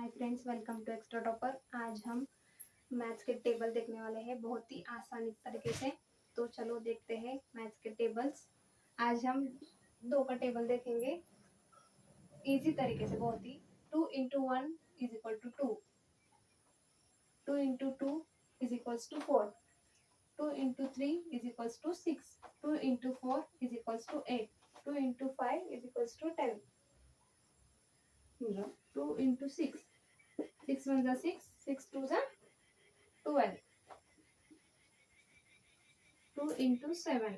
Hi friends, welcome to extra topper. आज हम maths के टेबल देखने वाले हैं बहुत ही आसानी तरीके से। तो चलो देखते हैं मैथ्स के टेबल्स। आज हम दो का टेबल देखेंगे इजी तरीके से, बहुत ही। 2 into 1 is equal to 2, 2 into 2 is equals to 4, 2 into 3 is equals to 6, 2 into 4 is equals to 8, 2 into 5 is equals to 10, 2 into 6, 6 1 जा 6, 6 2 जा 12, 2 into 7,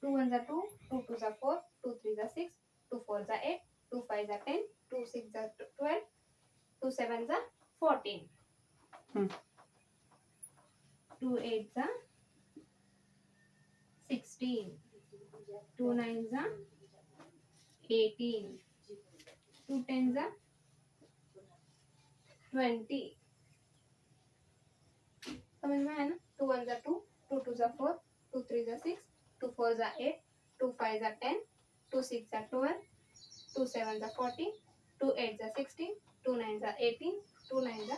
2 1 जा 2, 2 2 जा 4, 2 3 जा 6, 2 4 जा 8, 2 5 जा 10, 2 6 जा 12, 2 7 जा 14, 2 8 जा 16, 2 9 जा 18, 2 10 जा 20। समझ में है ना? 2 1 जा 2, 2 2 जा 4, 2 3 जा 6, 2 4 जा 8, 2 5 जा 10, 2 6 जा 12, 2 7 जा 14, 2 8 जा 16, 2 9 जा 18, 2 9 जा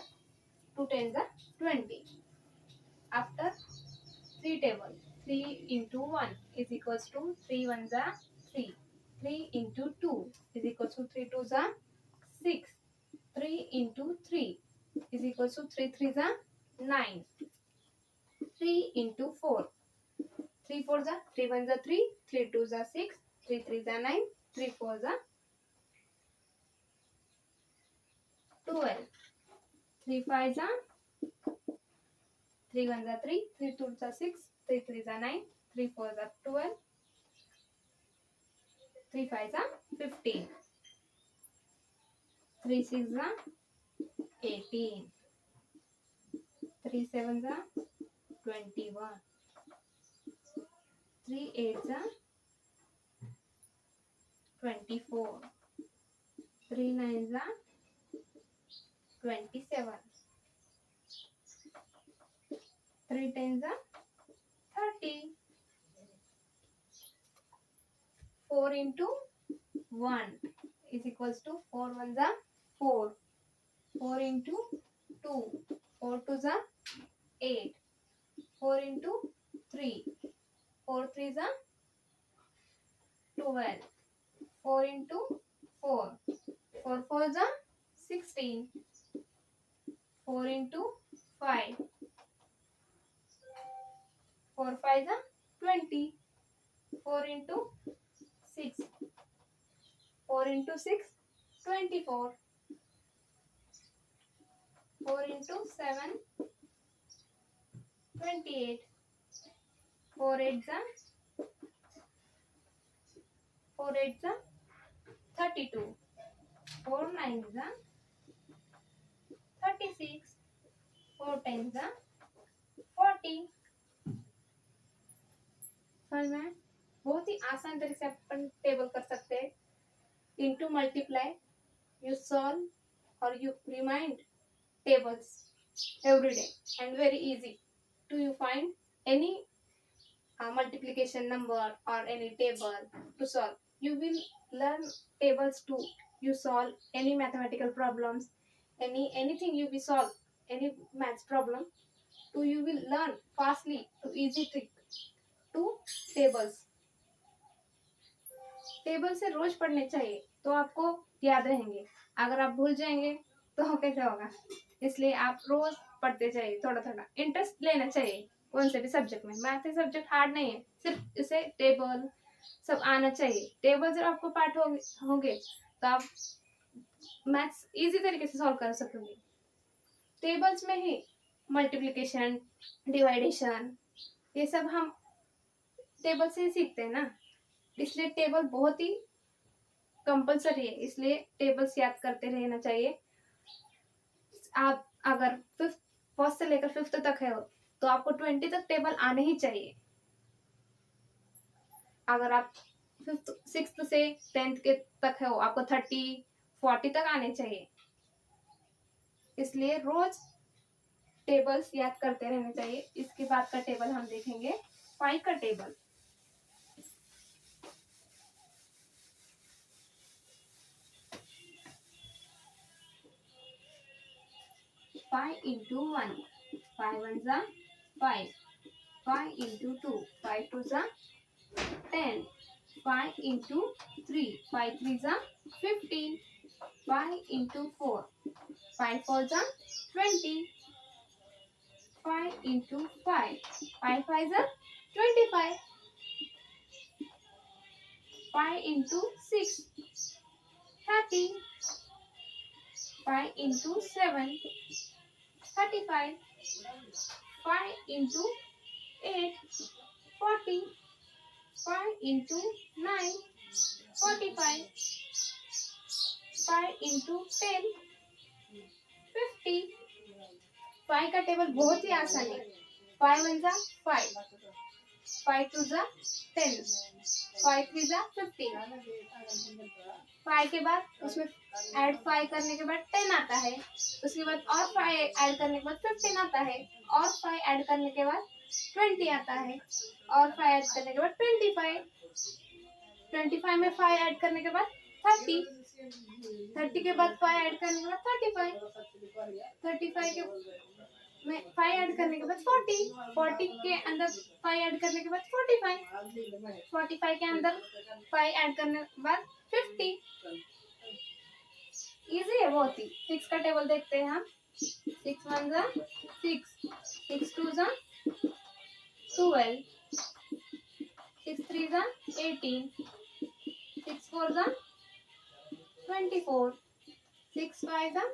2 10 जा 20। After 3 table, 3 into 1 is equals to 3 1 जा 3, 3 into 2 is equals to 3 2 जा 6, 3 into 3 is equals to 3 3 जा 9, 3 into 4, 3 4 जा 3 1 जा 3, 3 2 जा 6, 3 3 जा 9, 3 4 जा 12, 3 5 जा 3 1 जा 3, 3 2 जा 6, 3 3 जा 9, 3 4 जा 12, 3 5 जा 15, 3 6 जा 18, 3 7 जा 21, 3 8 जा 24, 3 9 जा 27, 3 10 जा 30, 4 into 1 is equals to 4 1 जा 4, 4 into 2, 4 2 जा 8, 4 into 3, 4 3 जा 12, 4 into 4, 4 4 जा 16, 4 into 5, 4 5 जा 20, 4 into 6, 4 into 6 24, 4 into 7 28, 4 8 जा 32, 4 9 जा 36, 4 10 जा 40। समझ में? बहुत ही आसान तरीके से अपन टेबल कर सकते हैं। Into multiply, you solve or you remind tables every day and very easy to you find any multiplication number or any table to solve. You will learn tables too. You solve any mathematical problems, anything you will solve, any maths problem. So you will learn fastly to easy trick to tables. Table से रोज पढ़ने चाहिए तो आपको याद रहेंगे। अगर आप भूल जाएंगे तो कैसे होगा? इसलिए आप रोज पढ़ते चाहिए, थोड़ा थोड़ा इंटरेस्ट लेना चाहिए कौन से भी सब्जेक्ट में। मैथ सब्जेक्ट हार्ड नहीं है, सिर्फ इसे टेबल सब आना चाहिए। टेबल जब आपको पाठ होंगे तो आप मैथ्स इजी तरीके से सॉल्व कर सकोगे। टेबल्स में ही मल्टीप्लिकेशन, डिवाइडेशन, ये सब हम टेबल से ही सीखते हैं ना। इसलिए टेबल बहुत ही कंपलसरी है, इसलिए टेबल्स याद करते रहना चाहिए। आप अगर फर्स्ट से लेकर 5th तक है तो आपको 20 तक टेबल आने ही चाहिए। अगर आप 6th से 10th के तक है आपको 30 40 तक आने चाहिए। इसलिए रोज टेबल्स याद करते रहना चाहिए। इसके बाद का टेबल हम देखेंगे 5 का table. 5 into 1, 5 ones are 5, 5 into 2, 5 twos are 10, 5 into 3, 5 threes are 15, 5 into 4, 5 fours are 20, 5 into 5, 5 fives are 25, 5 into 6, 30, 5 into 7, 35, 5 into 8, 40, 5 into 9, 45, 5 into 10, 50. 5 का टेबल बहुत ही आसान है. 5 वन जा 5, 5 टू जा 10, 5 थ्री जा 15. 5 के बाद उसमें ऐड 5 करने के बाद 10 आता है. उसके बाद और 5 ऐड करने के बाद 15 आता है. और 5 ऐड करने के बाद 20 आता है. और 5 ऐड करने के बाद 25. 25 में 5 ऐड करने के बाद 30. 30 के बाद 5 ऐड करने के बाद 35. 35 के में 5 ऐड करने के बाद 40. 40 के अंदर 5 ऐड करने के बाद 45. 45 के अंदर 5 ऐड करने के बाद 50. इजी है बहुत ही. 6 का टेबल देखते हैं हम. 6 वन जा 6, 6 टू जा 12, 6 थ्री जा 18, 6 फोर जा 24, 6 5 जा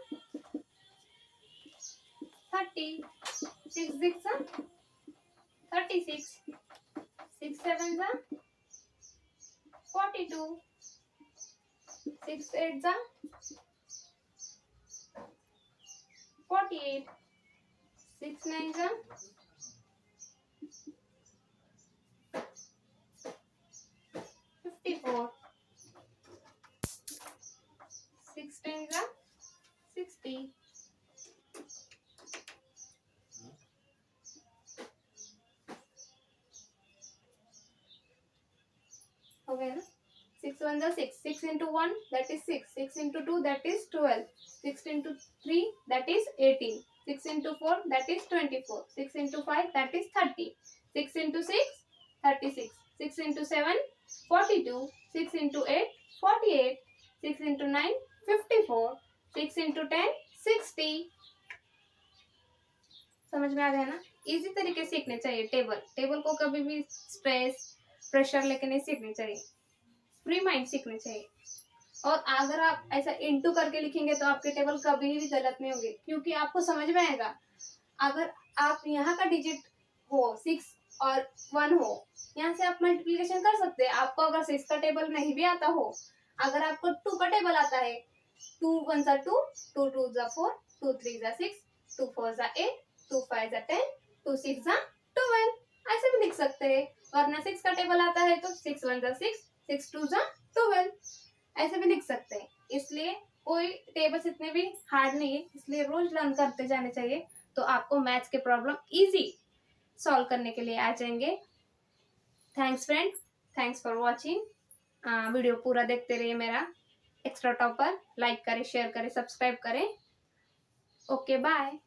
30, 6 6 जा 36, 6 7 जा 42, 6 8 जा 48, 6 9 जा 54, 6 10 जा 60. हो गया ना. 6 1 जा 6, 6 into 1 that is 6, 6 into 2 that is 12, 6 into 3 that is 18, 6 into 4 that is 24, 6 into 5 that is 30, 6 into 6 36, 6 into 7 42, 6 into 8 48, 6 into 9 54, 6 into 10 60. समझ में आ गया ना. इजी तरीके से सीखने चाहिए. टेबल को कभी भी स्ट्रेस प्रेशर लेके नहीं सीखनी चाहिए. फ्री माइंड सीखनी चाहिए. और अगर आप ऐसा इंटू करके लिखेंगे तो आपके टेबल कभी भी गलत नहीं होंगे, क्योंकि आपको समझ में आएगा. अगर आप यहाँ का डिजिट हो 6 और 1 हो, यहाँ से आप मल्टीप्लिकेशन कर सकते हैं. आपको अगर 6 का टेबल नहीं भी आता हो, अगर आपको 2 का टेबल आता है, 2 1 जा 2, 2 2 जा 4, 2 3 जा 6, 2 4 जा 8, 2 5 जा 10, 2 6 जा 12, ऐसे भी लिख सकते हैं. वरना 6 का टेबल आता है तो 6 1 जा 6, 6 2 जा 12, ऐसे भी लिख सकते हैं. इसलिए कोई टेबल्स इतने भी हार्ड नहीं है, इसलिए रोज लर्न करते जाने चाहिए. तो आपको मैथ्स के प्रॉब्लम इजी सॉल्व करने के लिए आ जाएंगे. Thanks friend, thanks for watching. Video पूरा देखते रहिए. मेरा एक्स्ट्रा टॉपर लाइक करें, शेयर करें, सब्सक्राइब करें. Okay bye.